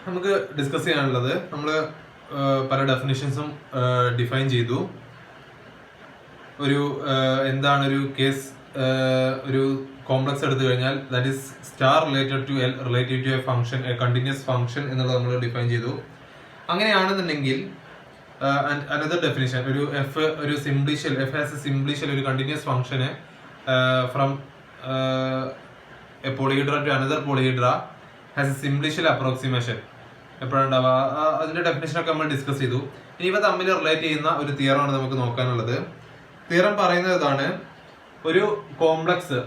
നമുക്ക് ഡിസ്കസ് ചെയ്യാനുള്ളത്, നമ്മൾ പല ഡെഫിനിഷൻസും ഡിഫൈൻ ചെയ്തു. ഒരു എന്താണ് ഒരു കേസ്, ഒരു കോംപ്ലക്സ് എടുത്തു കഴിഞ്ഞാൽ that is star related to L relative to a function, a continuous function എന്നുള്ളത് നമ്മൾ ഡിഫൈൻ ചെയ്തു. അങ്ങനെയാണെന്നുണ്ടെങ്കിൽ അനദർ ഡെഫിനിഷൻ, ഒരു എഫ് ഒരു simplicial, f has a simplicial, ഒരു കണ്ടിന്യൂസ് ഫംഗ്ഷന് from a polyhedra to another polyhedra has a simplicial approximation എപ്പോഴുണ്ടാവുക. അതിന്റെ ഡെഫിനേഷനൊക്കെ നമ്മൾ ഡിസ്കസ് ചെയ്തു. ഇനി ഇവ തമ്മിൽ റിലേറ്റ് ചെയ്യുന്ന ഒരു തിയറമാണ് നമുക്ക് നോക്കാനുള്ളത്. തിയറം പറയുന്നത് ഇതാണ്: ഒരു complex,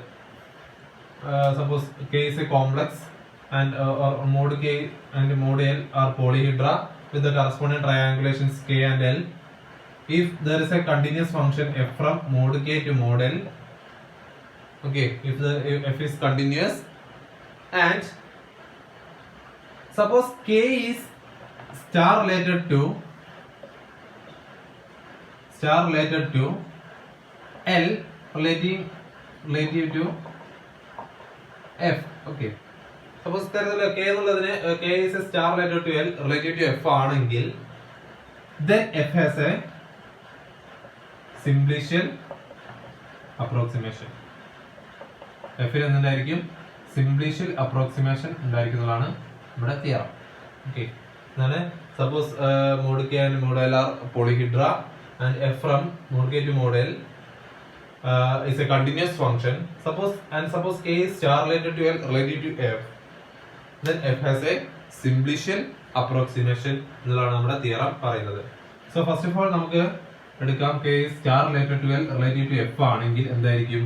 suppose K is a complex and mod K and mod L R polyhedra with the corresponding triangulations k and l. If there is a continuous function f from mod k to mod l, okay, if f is continuous, and suppose k is star related to l relative to f, okay. Suppose K എന്നുള്ളതിന് K is a star related to l relative to f ആണെങ്കിൽ then f has a simplicial approximation. f ൽ എന്തായിരിക്കും? simplicial approximation ഉണ്ടായിരിക്കുന്നതാണ് നമ്മുടെ theorem. Okay, എന്നാണ് suppose mod K and mod L R polyhedra and f from mod k to mod l is a continuous function. Suppose k is star related to l relative to f, then f has a simplicial approximation എന്നുള്ളതാണ് നമ്മുടെ theorem പറയുന്നത്. So first of all നമുക്ക് എടുക്കാം, k is star related to l relative to f ആണെങ്കിൽ എന്തായിരിക്കും?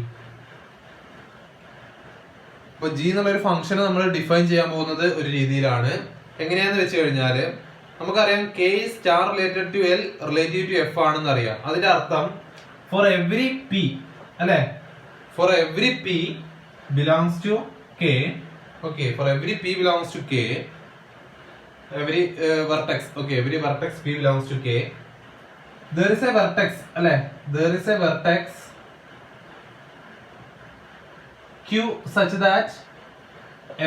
ഇപ്പൊ g എന്നുള്ള ഒരു ഫംഗ്ഷനെ നമ്മൾ ഡിഫൈൻ ചെയ്യാൻ പോകുന്നത് ഒരു രീതിയിലാണ്. എങ്ങനെയാന്ന് വെച്ച് കഴിഞ്ഞാല് നമുക്കറിയാം k is star related to l relative to f ആണെന്ന് അറിയാം. അതിന്റെ അർത്ഥം for every p, അല്ലെ, for every p belongs to k. Okay, for every p belongs to k, every vertex, okay, every vertex p belongs to k, there is a vertex, alle, there is a vertex q such that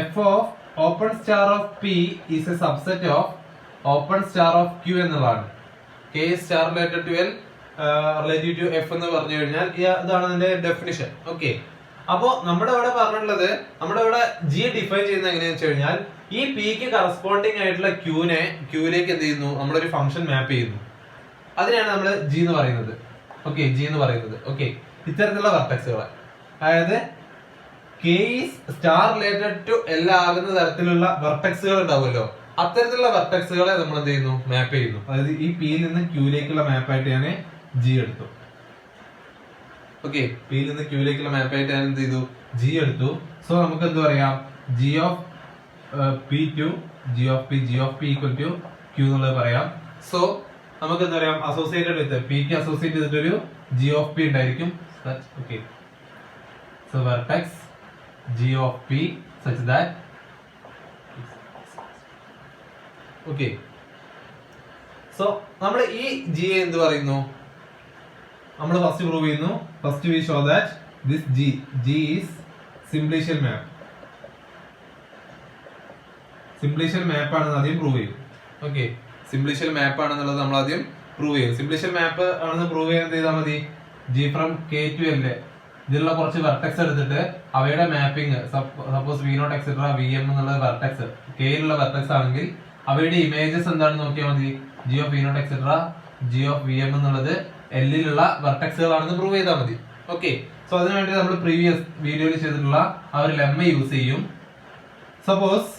f of open star of p is a subset of open star of q എന്നുള്ളതാണ്. k is star related to l relative to f എന്ന് പറഞ്ഞു കഴിഞ്ഞാൽ ഇതാണ് അതിന്റെ definition. Okay, അപ്പോ നമ്മുടെ ഇവിടെ പറഞ്ഞിട്ടുള്ളത്, നമ്മുടെ ഇവിടെ ജി ഡിഫൈൻ ചെയ്യുന്നത് എങ്ങനെയാന്ന് വെച്ച് കഴിഞ്ഞാൽ ഈ പിക്ക് കറസ്പോണ്ടിങ് ആയിട്ടുള്ള ക്യൂലേക്ക് എന്ത് ചെയ്യുന്നു, നമ്മളൊരു ഫംഗ്ഷൻ മാപ്പ് ചെയ്യുന്നു. അതിനാണ് നമ്മൾ ജി എന്ന് പറയുന്നത്. ഓക്കെ, ജി എന്ന് പറയുന്നത്. ഓക്കെ, ഇത്തരത്തിലുള്ള വെർട്ടെക്സുകളെ, അതായത് K is star related to L ആകുന്ന തരത്തിലുള്ള വെർട്ടെക്സുകൾ ഉണ്ടാവുമല്ലോ, അത്തരത്തിലുള്ള വെർട്ടെക്സുകളെ നമ്മൾ എന്ത് ചെയ്യുന്നു, മാപ്പ് ചെയ്യുന്നു. അതായത് ഈ പിയിൽ നിന്ന് ക്യൂയിലേക്കുള്ള മാപ്പായിട്ട് ഞാൻ ജി എടുത്തു. ഓക്കെ, പിയിൽ നിന്ന് ക്യൂയിലേക്കുള്ള മാപ്പായിട്ട് ഞാൻ എന്ത് ചെയ്തു, ജി എടുത്തു. സോ നമുക്ക് എന്ത് പറയാം, g of p to g of p equal to q എന്നുള്ളത് പറയാം. സോ നമുക്ക് എന്താ പറയാം, അസോസിയേറ്റഡ് വിത്ത് പിക്ക് അസോസിയേറ്റ് ചെയ്തിട്ടൊരു ജി ഓഫ് പി ഉണ്ടായിരിക്കും. Okay, so vertex g of p such that, okay. So നമ്മൾ ഈ ജി എന്ത് പറയുന്നു, നമ്മൾ ഫസ്റ്റ് പ്രൂവ് ചെയ്യുന്നു. First we show that this g is simplicial map. Simplicial map ആണെന്ന് ആദ്യം പ്രൂവ് ചെയ്യും. ഓക്കെ, സിംപ്ലിഷ്യൽ മാപ്പ് ആണെന്നുള്ളത് നമ്മൾ ആദ്യം പ്രൂവ് ചെയ്യും. സിംപ്ലിഷ്യൽ മാപ്പ് ആണെന്ന് പ്രൂവ് ചെയ്യാൻ എന്ത് ചെയ്താൽ മതി, G from K to L ഇതിലുള്ള കുറച്ച് വെർട്ടെക്സ് എടുത്തിട്ട് അവയുടെ mapping, suppose v naught etcetera v m എന്നുള്ള വെർട്ടെക്സ് കെയിലുള്ള വെർട്ടെക്സ് ആണെങ്കിൽ അവയുടെ ഇമേജസ് എന്താണെന്ന് നോക്കിയാൽ മതി. G of v naught etcetera G of v m എന്നുള്ളത് എല്ലിലുള്ള വെർട്ടെക്സുകളാണെന്ന് പ്രൂവ് ചെയ്താൽ മതി. ഓക്കെ, സോ അതിനുവേണ്ടി നമ്മൾ പ്രീവിയസ് വീഡിയോയിൽ ചെയ്തിട്ടുള്ള ആ ഒരു ലെമ്മ യൂസ് ചെയ്യും. Suppose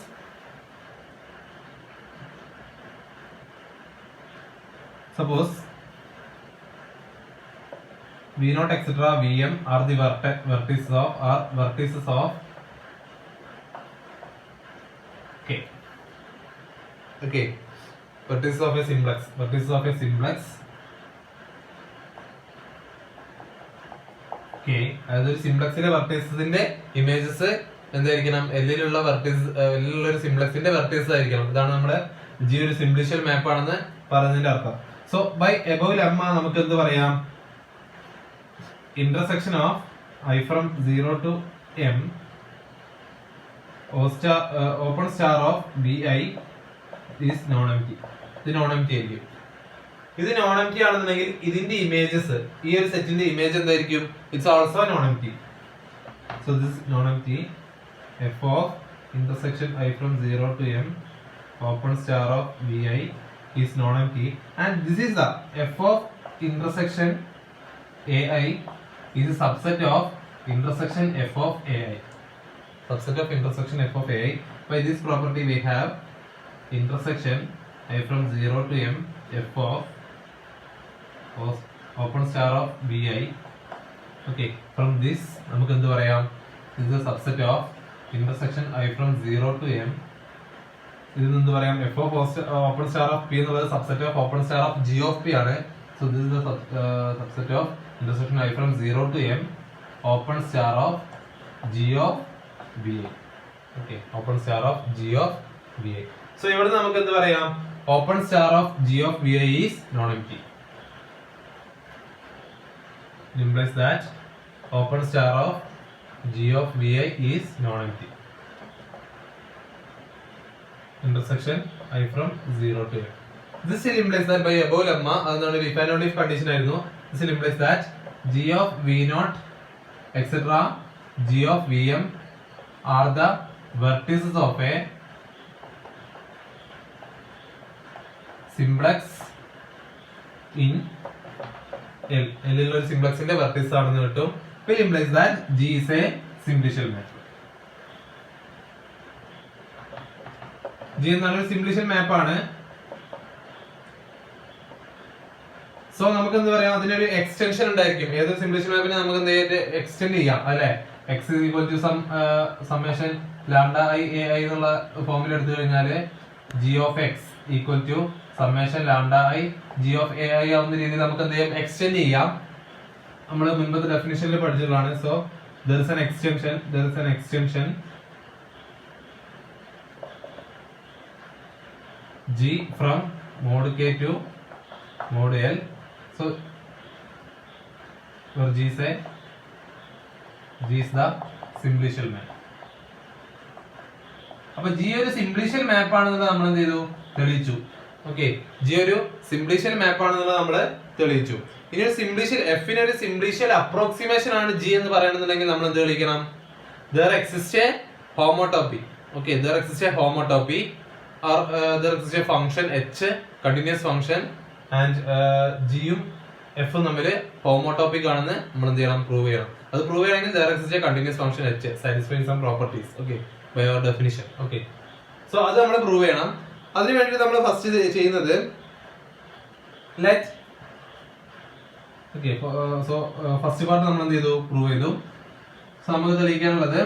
v naught etc vm are the vertices of k. Okay, vertices of a simplex k. അതായത് ഒരു സിംപ്ലക്സിന്റെ വെർട്ടീസസിന്റെ ഇമേജസ് എന്തായിരിക്കണം, എല്ലിലുള്ള ഒരു സിംപ്ലക്സിന്റെ വെർട്ടീസസ് ആയിരിക്കണം. ഇതാണ് നമ്മുടെ ജി ഒരു സിംപ്ലിഷ്യൽ മാപ്പ് ആണെന്ന് പറഞ്ഞതിന്റെ അർത്ഥം. സോ ബൈ എബോവ് ലെമ്മ നമുക്ക് എന്ത് പറയാം, intersection of I from 0 to m open star of BI is known M T. ഇത് നോൺ എം ടി ആയിരിക്കും. ഇത് നോൺ എം ടി ആണെന്നുണ്ടെങ്കിൽ ഇതിന്റെ ഇമേജസ്, ഈ ഒരു സെറ്റിന്റെ ഇമേജ് എന്തായിരിക്കും? It's also known M T. So this non M T f of intersection I from 0 to m open star of BI is non-empty, and this is the f of intersection AI is a subset of intersection f of AI. Subset of intersection f of AI. By this property we have intersection I from 0 to m f of open star of BI. Okay, from this നമുക്ക് എന്ത് പറയാം? This is a subset of intersection I from 0 to m. ഇതിൽ നിന്ന് പറയാം f of open star of p എന്നുള്ളത് subset of open star of g of p ആണ്. So this is the subset of intersection I from 0 to m open star of g of BI. Okay, open star of g of BI. So ഇവിടെ നമുക്ക് എന്ത് പറയാം? Open star of g of BI is non-empty. It implies that open star of g of BI is non-empty. Intersection I from 0 to m. This still implies that by above lemma, അതാണ് if and only if condition ആയിരുന്നു. This still implies that g of V0 etc. g of Vm are the vertices of a simplex in L. L ൽ ഒരു സിംപ്ലക്സിന്റെ Virtus ആണെന്ന് കിട്ടും. It implies that G is a simplicial map. G എന്നുള്ള ഒരു simplicial map ആണ്. So നമുക്ക് എന്ത് പറയാം? അതിനൊരു എക്സ്റ്റൻഷൻ ഉണ്ടായിരിക്കും. ഏതൊരു simplicial mapനെ നമുക്ക് എന്ത് എക്സ്റ്റെൻഡ് ചെയ്യാം അല്ലെ? x is equal to some summation lambda I ai എന്നുള്ള ഫോമിൽ എടുത്തു കഴിഞ്ഞാൽ g of x equal to summation lambda I g of ai ആവുന്ന രീതിയിൽ നമുക്ക് എന്ത് ചെയ്യാം? എക്സ്റ്റെൻഡ് ചെയ്യാം. നമ്മൾ മുൻപത്തെ ഡെഫിനിഷനിൽ പഠിച്ചതാണ്. So there is an extension g from mod k to mod l. So where g is the simplicial map. അപ്പോൾ g ഒരു simplicial map ആണെന്നുള്ളത് നമ്മൾ എന്ത് ചെയ്തു? തെളിയിച്ചു. ഓക്കെ, g ഒരു simplicial map ആണെന്നുള്ളത് നമ്മൾ തെളിയിച്ചു. ഇനി ഒരു simplicial f ന് ഒരു simplicial approximation ആണ് g എന്ന് പറയുന്നുണ്ടെങ്കിൽ നമ്മൾ എന്ത് തെളിയിക്കണം? There exists a homotopy. Okay, there exists a homotopy or there exists a function h, continuous function, and g യും f ഉം തമ്മിൽ ഹോമോടോപ്പിക് ആണെന്ന് നമ്മൾ എന്ത് ചെയ്യണം? പ്രൂവ് ചെയ്യണം. അത് പ്രൂവ് ചെയ്യണമെങ്കിൽ there exists a continuous function h satisfying some properties. Okay, by our definition. Okay, so അത് നമ്മൾ പ്രൂവ് ചെയ്യണം. അതിനു വേണ്ടി നമ്മൾ ഫസ്റ്റ് ചെയ്യുന്നത് let. Okay, so first part നമ്മൾ എന്ത് ചെയ്തു? പ്രൂവ് ചെയ്തു. സോ നമുക്ക് തെളിയിക്കാനുള്ളത്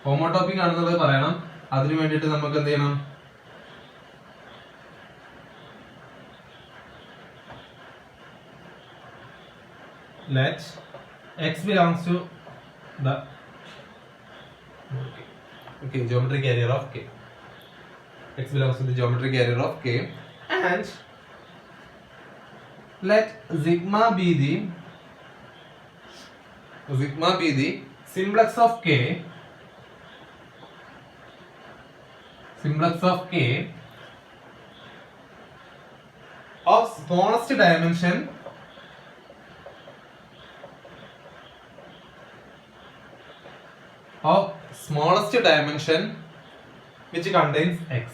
ഹോമോടോപ്പിക് ആണെന്നുള്ളത് പറയണം. അതിനു വേണ്ടിയിട്ട് നമുക്ക് എന്ത് ചെയ്യണം? let x belongs to the geometry carrier of k. X belongs to the geometry carrier of k, and let sigma be the simplex of k of smallest dimension which contains x.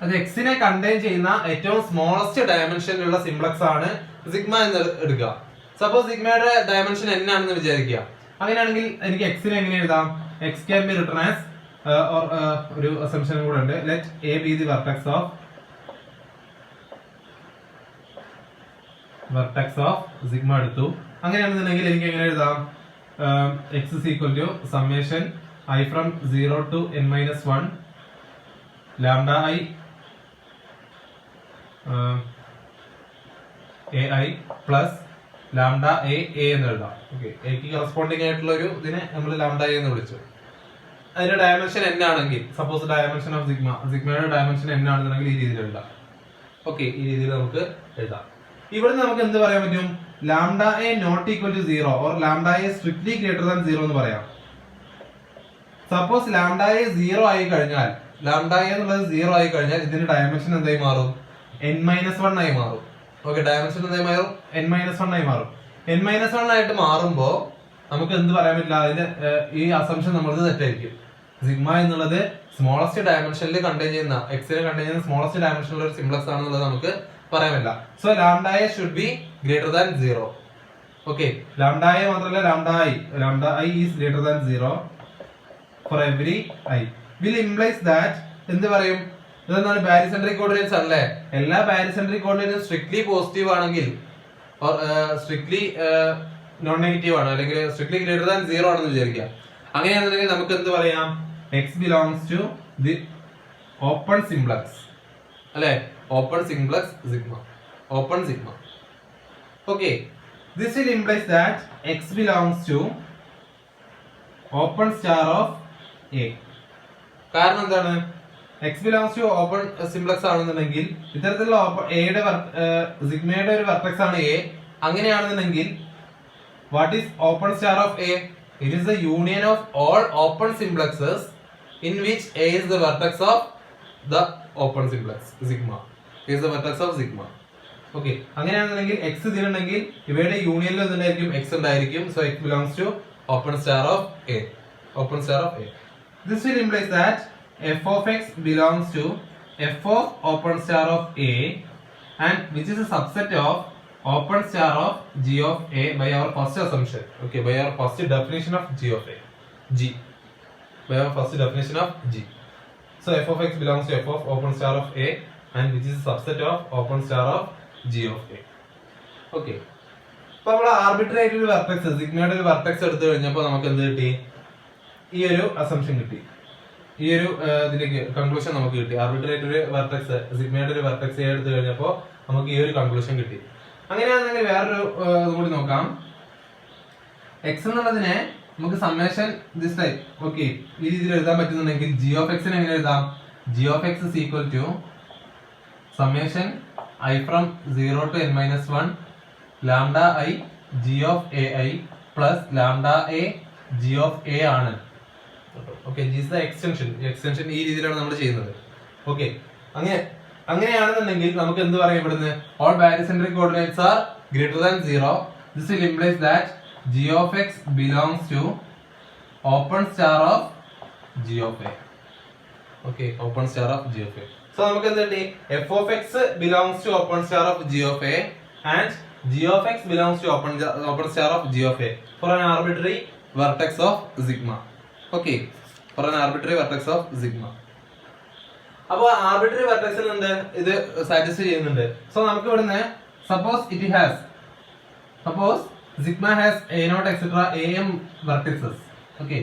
അത് x നെ contain ചെയ്യുന്ന ഏറ്റവും smallest ഡയമെൻഷനിലുള്ള simplex ആണ് sigma എന്ന് എടുക്കുക. Suppose സിഗ്മയുടെ dimension n ആണെന്ന് വിചാരിക്കുക. അങ്ങനെയാണെങ്കിൽ എനിക്ക് x നെ എങ്ങനെ എഴുതാം? x can be written as ഒരു അസംപ്ഷൻ കൂടെ ഉണ്ട്. let a be the vertex of sigma എടുത്തു. അങ്ങനെയാണെന്നുണ്ടെങ്കിൽ എനിക്ക് എങ്ങനെ എഴുതാം? x is equal to summation I from 0 to n minus 1 lambda I ai plus lambda a എന്ന് എഴുതാം. ഓക്കെ, എക്ക് കറസ്പോണ്ടിങ് ആയിട്ടുള്ള ഒരു ഇതിനെ നമ്മൾ lambda a എന്ന് വിളിച്ചു. അതിന്റെ ഡയമെൻഷൻ n ആണെങ്കിൽ, സപ്പോസ് ഡയമെൻഷൻ ഓഫ് സിഗ്മയുടെ ഡയമെൻഷൻ n ആണെന്നുണ്ടെങ്കിൽ ഈ രീതിയിൽ എഴുതാം. ഓക്കെ, ഈ രീതിയിൽ നമുക്ക് എഴുതാം. ഇവിടെ നമുക്ക് എന്ത് പറയാൻ പറ്റും? Lambda a not equal to 0 or lambda a strictly greater than 0 എന്ന് പറയാം. സപ്പോസ് ലാംഡ എ 0 ആയി കഴിഞ്ഞാൽ, ലാംഡ എ എന്നുള്ളത് 0 ആയി കഴിഞ്ഞാൽ ഇതിന്റെ ഡയമെൻഷൻ എന്തായി മാറും? n-1 ആയി മാറും. ഓക്കെ, ഡയമെൻഷൻ എന്തായി മാറും? n-1 ആയി മാറും. n-1 ആയിട്ട് മാറുമ്പോ നമുക്ക് എന്ത് പറയാൻ പറ്റില്ല, അതിന്റെ ഈ അസംഷൻ നമ്മളത് തെറ്റായിരിക്കും. സിഗ്മ എന്നുള്ളത് സ്മോളസ്റ്റ് ഡയമെൻഷനിൽ കണ്ടെയ്ൻ ചെയ്യുന്ന, എക്സിനെ കണ്ടെയ്ൻ ചെയ്യുന്ന സ്മോളസ്റ്റ് ഡയമെൻഷനിലുള്ള ഒരു സിംപ്ലക്സ് ആണെന്നുള്ളത് നമുക്ക് പറയാൻ പറ്റില്ല. So lambda a should be greater than 0. Okay, lambda a മാത്രമല്ല, lambda i is greater than 0 for every i. Will implies that എന്ത് പറയും? ഇതെന്താണ്? ബാരിസെൻട്രിക് കോർഡിനേറ്റ്സ് അല്ലേ? എല്ലാ ബാരിസെൻട്രിക് കോർഡിനേറ്റ്സും സ്ട്രിക്ട്ലി പോസിറ്റീവ് ആണെങ്കിൽ, സ്ട്രിക്ട്ലി നോൺ നെഗറ്റീവ് ആണ്, അല്ലെങ്കിൽ സ്ട്രിക്ട്ലി ഗ്രേറ്റർ ദാൻ 0 ആണെന്ന് വിചാരിക്കുക. അങ്ങനെയാണെന്നുണ്ടെങ്കിൽ നമുക്ക് എന്ത് പറയാം? x belongs to the open simplex അല്ലെ? open simplex sigma, open sigma. Okay, this will implies that x belongs to open star of a. കാരണം എന്താണ്? x belongs to open simplex ആണെന്നുണ്ടെങ്കിൽ ഇത്തരത്തിലുള്ള എയുടെ സിഗ്മയുടെ ഒരു വെർട്ടെക്സ് ആണ് a. അങ്ങനെയാണെന്നുണ്ടെങ്കിൽ what is open star of a? It is the union of all open simplexes in which a is the vertex of the open simplex sigma. Is the vertex of sigma. Okay, അങ്ങനെയാണെന്നുണ്ടെങ്കിൽ x ഇതിലുണ്ടെങ്കിൽ ഇവയുടെ യൂണിയനിൽ എന്തായിരിക്കും? x ഉണ്ടായിരിക്കും. So x belongs to open star of a. Open star of a. This will implies that f of x belongs to f of open star of a, and which is a subset of open star of g of a by our first assumption. Okay, by our first definition of g of a. G. By our first definition of g. So f of x belongs to f of open star of a, and which is a subset of open star of g of a. Okay. അപ്പോൾ നമ്മൾ arbitrary ആയിട്ട് ഒരു vertex, സിഗ്മയുടെ ഒരു vertex എടുത്തു കഴിഞ്ഞപ്പോൾ നമുക്ക് എന്ത് കിട്ടി? ഈ ഒരു അസംഷൻ കിട്ടി. ഈ ഒരു ഇതിലേക്ക് കൺക്ലൂഷൻ നമുക്ക് കിട്ടി. ആർബിട്രറി ആയിട്ട് ഒരു വെർട്ടെക്സ്, സിഗ്മയുടെ ഒരു വെർട്ടെക്സ് എടുത്തു കഴിഞ്ഞപ്പോൾ നമുക്ക് ഈ ഒരു കൺക്ലൂഷൻ കിട്ടി. അങ്ങനെയാണെങ്കിൽ വേറൊരു കൂടി നോക്കാം. എക്സ് എന്നുള്ളതിനെ നമുക്ക് സമ്മേഷൻ ദിസ് ടൈപ്പ്, ഓക്കെ, ഈ രീതിയിൽ എഴുതാൻ പറ്റുന്നുണ്ടെങ്കിൽ ജി ഓഫ് എക്സിനെ എങ്ങനെ എഴുതാം? G of x is equal to summation i from 0 to n-1 lambda i g of a i plus lambda a g of a ആണ്. Okay, g is the extension. Extension ഈ രീതിയിലാണ് നമ്മൾ ചെയ്യുന്നത്. Okay, അങ്ങനെയാണെന്നുണ്ടെങ്കിൽ നമുക്ക് എന്ത് പറയാം? ഇവിടുന്ന് all barycentric coordinates are greater than 0. This will implies that g of x belongs to open star of g of a. Okay, open star of g of a. So നമുക്ക് എന്ത് കിട്ടി? f of x belongs to open star of g of a and g of x belongs to open star of g of a for an arbitrary vertex of sigma. Okay, for an arbitrary vertex of sigma. അപ്പോൾ arbitrary വെർട്ടെക്സിൽ ഉണ്ട് ഇത് satisfy ചെയ്യുന്നുണ്ട്. So നമുക്ക് ഇവിടുന്ന് suppose sigma has a naught etc am vertices. Okay,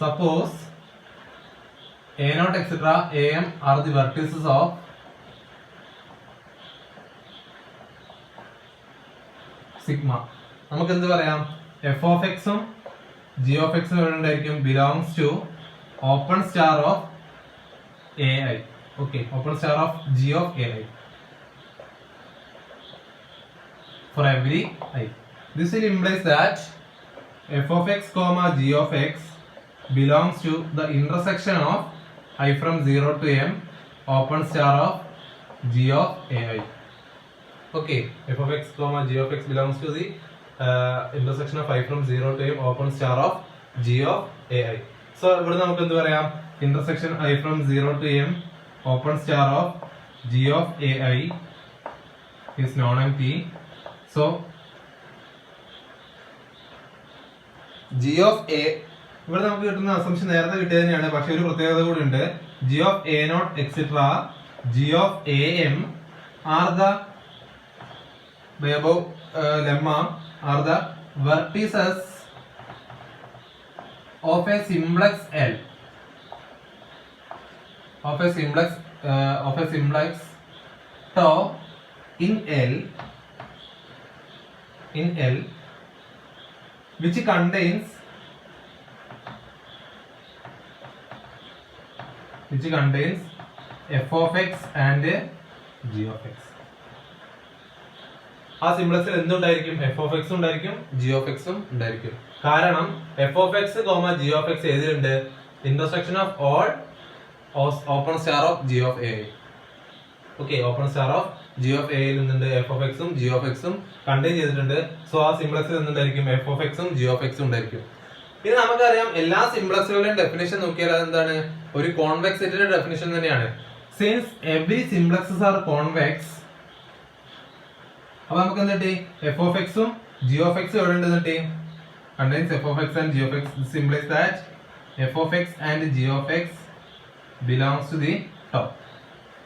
suppose a naught etc am are the vertices of sigma. നമുക്ക് എന്ത് പറയാം? F of എക്സും ജി ഓഫ് എക്സും എവിടെ ഉണ്ടായിരിക്കും? Belongs to open star of a i. Okay, open star of g of a i for every i. This will implies that f of x comma g of x belongs to the intersection of i from 0 to m open star of g of a i. Okay, f of x comma g of x belongs to the intersection of I from 0 to m open star of g of ai. So ഇവിടെ നമുക്ക് എന്ത് പറയാം? intersection I from 0 to m open star of g of ai is non-empty. So g of a ഇവിടെ നമുക്ക് കിട്ടുന്ന assumption നേരത്തെ കിട്ടിയത് തന്നെയാണ്, പക്ഷെ ഒരു പ്രത്യേകത കൂടി ഉണ്ട്. g of a naught etc g of am are the by above lemma are the vertices of a simplex L, of a simplex tau in L which contains which contains f of x and g of x. ആ സിംപ്ലക്സിൽ എന്തുണ്ടായിരിക്കും? F of x ഉണ്ടായിരിക്കും, g of എക്സും ഉണ്ടായിരിക്കും. കാരണം f of x comma g of x ഏതിലുണ്ട്? Intersection of all open star of g of a. Okay, open star of g of എയിൽ നിന്നുണ്ട് എഫ് ഓഫ് എക്സും ജി ഓഫ് എക്സും contain ചെയ്തിട്ടുണ്ട്. സോ ആ സിംപ്ലക്സിൽ എന്തുണ്ടായിരിക്കും? എഫ് ഓഫ് എക്സും ജി ഓഫ് എക്സും ഉണ്ടായിരിക്കും. ഇനി നമുക്കറിയാം എല്ലാ സിംപ്ലക്സുകളുടെയും ഡെഫിനിഷൻ നോക്കിയാൽ അതെന്താണ്? ഒരു കോൺവെക്സ് സെറ്റിന്റെ ഡെഫിനിഷൻ തന്നെയാണ്. സിൻസ് എവറി സിംപ്ലക്സസ് ആർ കോൺവെക്സ്, അപ്പൊ നമുക്ക് എന്തിട്ടി? എഫ് ഓഫ് എക്സും ജി ഓഫ് എക്സും എവിടെ ഉണ്ട്? contains f of x and g of x. This implies that f of x and g of x belongs to the top,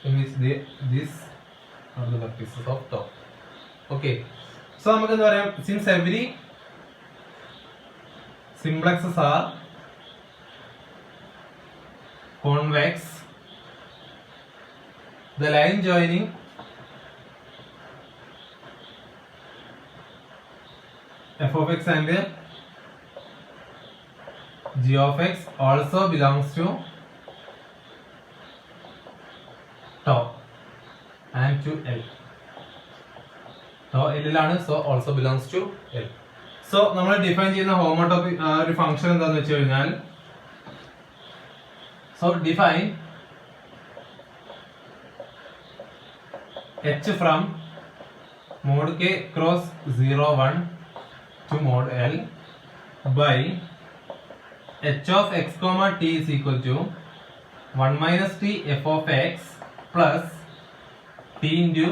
in which these are the vertices of top. Okay, so നമുക്ക് എന്താ പറയാം? Since every simplexes are convex, the line joining f of x and g of x also belongs to top and to L. So L ആണ്, so also belongs to L. So നമ്മൾ define ചെയ്യുന്ന ഹോമോടോപ്പി ഒരു function എന്താന്ന് വെച്ച് കഴിഞ്ഞാൽ, so define h from mod k cross 0 1 to mod L by h of x comma t is equal to 1 minus t f of x plus t into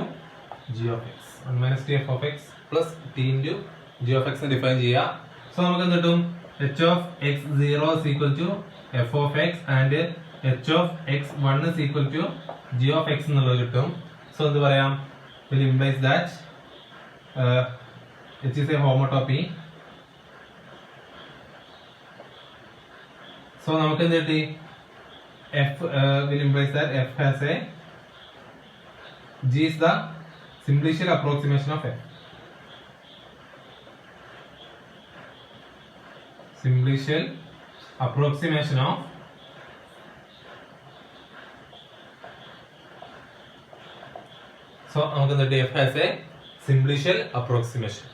g of x. 1 minus t f of x plus t into g of x define ചെയ്യാ. So നമുക്ക് എന്ത് കിട്ടും? h of x0 is equal to f of x and h of x1 is equal to g of x എന്നുള്ളത് കിട്ടും. So എന്ത് പറയാം? Will implies that H is a homotopy. So നമുക്ക് എന്ത് കിട്ടി? F will implies that F has a G is the simplicial approximation of F. Simplicial approximation of so നമുക്ക് എന്ത് കിട്ടി? F has a simplicial approximation.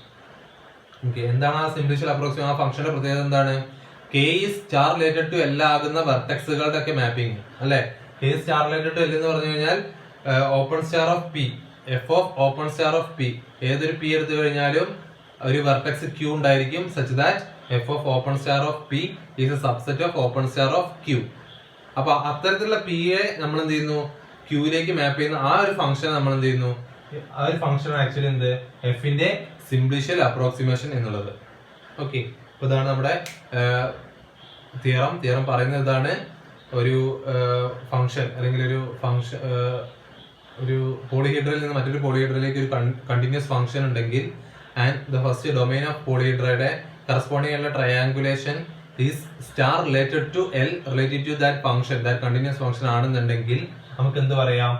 Okay, എന്താണ് ആ simplicial approximation? ആ ഫംഗ്ഷന്റെ പ്രത്യേകത എന്താണ്? K is star related to L ആകുന്ന വെർട്ടെക്സുകളുടെ ഒക്കെ മാപ്പിംഗ് അല്ലെ? K is star related to L എന്ന് പറഞ്ഞു കഴിഞ്ഞാൽ open star of P, F of open star of P, ഏതൊരു P എടുത്തു കഴിഞ്ഞാലും ഒരു വെർട്ടെക്സ് Q ഉണ്ടായിരിക്കും such that F of open star of P is a subset of open star of Q. അപ്പൊ അത്തരത്തിലുള്ള P യെ നമ്മൾ എന്ത് ചെയ്യുന്നു? Q ലേക്ക് മാപ്പ് ചെയ്യുന്ന ആ ഒരു ഫംഗ്ഷൻ നമ്മൾ എന്ത് ചെയ്യുന്നു? ആ ഒരു ഫംഗ്ഷൻ ആക്ച്വലി എന്ത്? F ന്റെ സിംപ്ലിഷ്യൽ അപ്രോക്സിമേഷൻ എന്നുള്ളത്. ഓക്കെ, അപ്പൊ ഇതാണ് നമ്മുടെ തിയറം പറയുന്നത്. ഇതാണ് ഒരു ഫംഗ്ഷൻ അല്ലെങ്കിൽ ഒരു ഫംഗ്ഷൻ ഒരു പോളിഹീഡ്രയിൽ നിന്ന് മറ്റൊരു പോളിഹീഡ്രയിലേക്ക് ഒരു കണ്ടിന്യൂസ് ഫംഗ്ഷൻ ഉണ്ടെങ്കിൽ and the first domain of പോളിഹീഡ്രയുടെ കറസ്പോണ്ടിങ് ആയിട്ടുള്ള triangulation is star related to L related to that function, that continuous function ആണെന്നുണ്ടെങ്കിൽ നമുക്ക് എന്ത് പറയാം?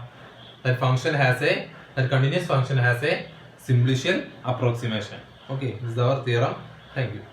That function has a that continuous function has a simplicial approximation. Okay, this is our theorem. Thank you.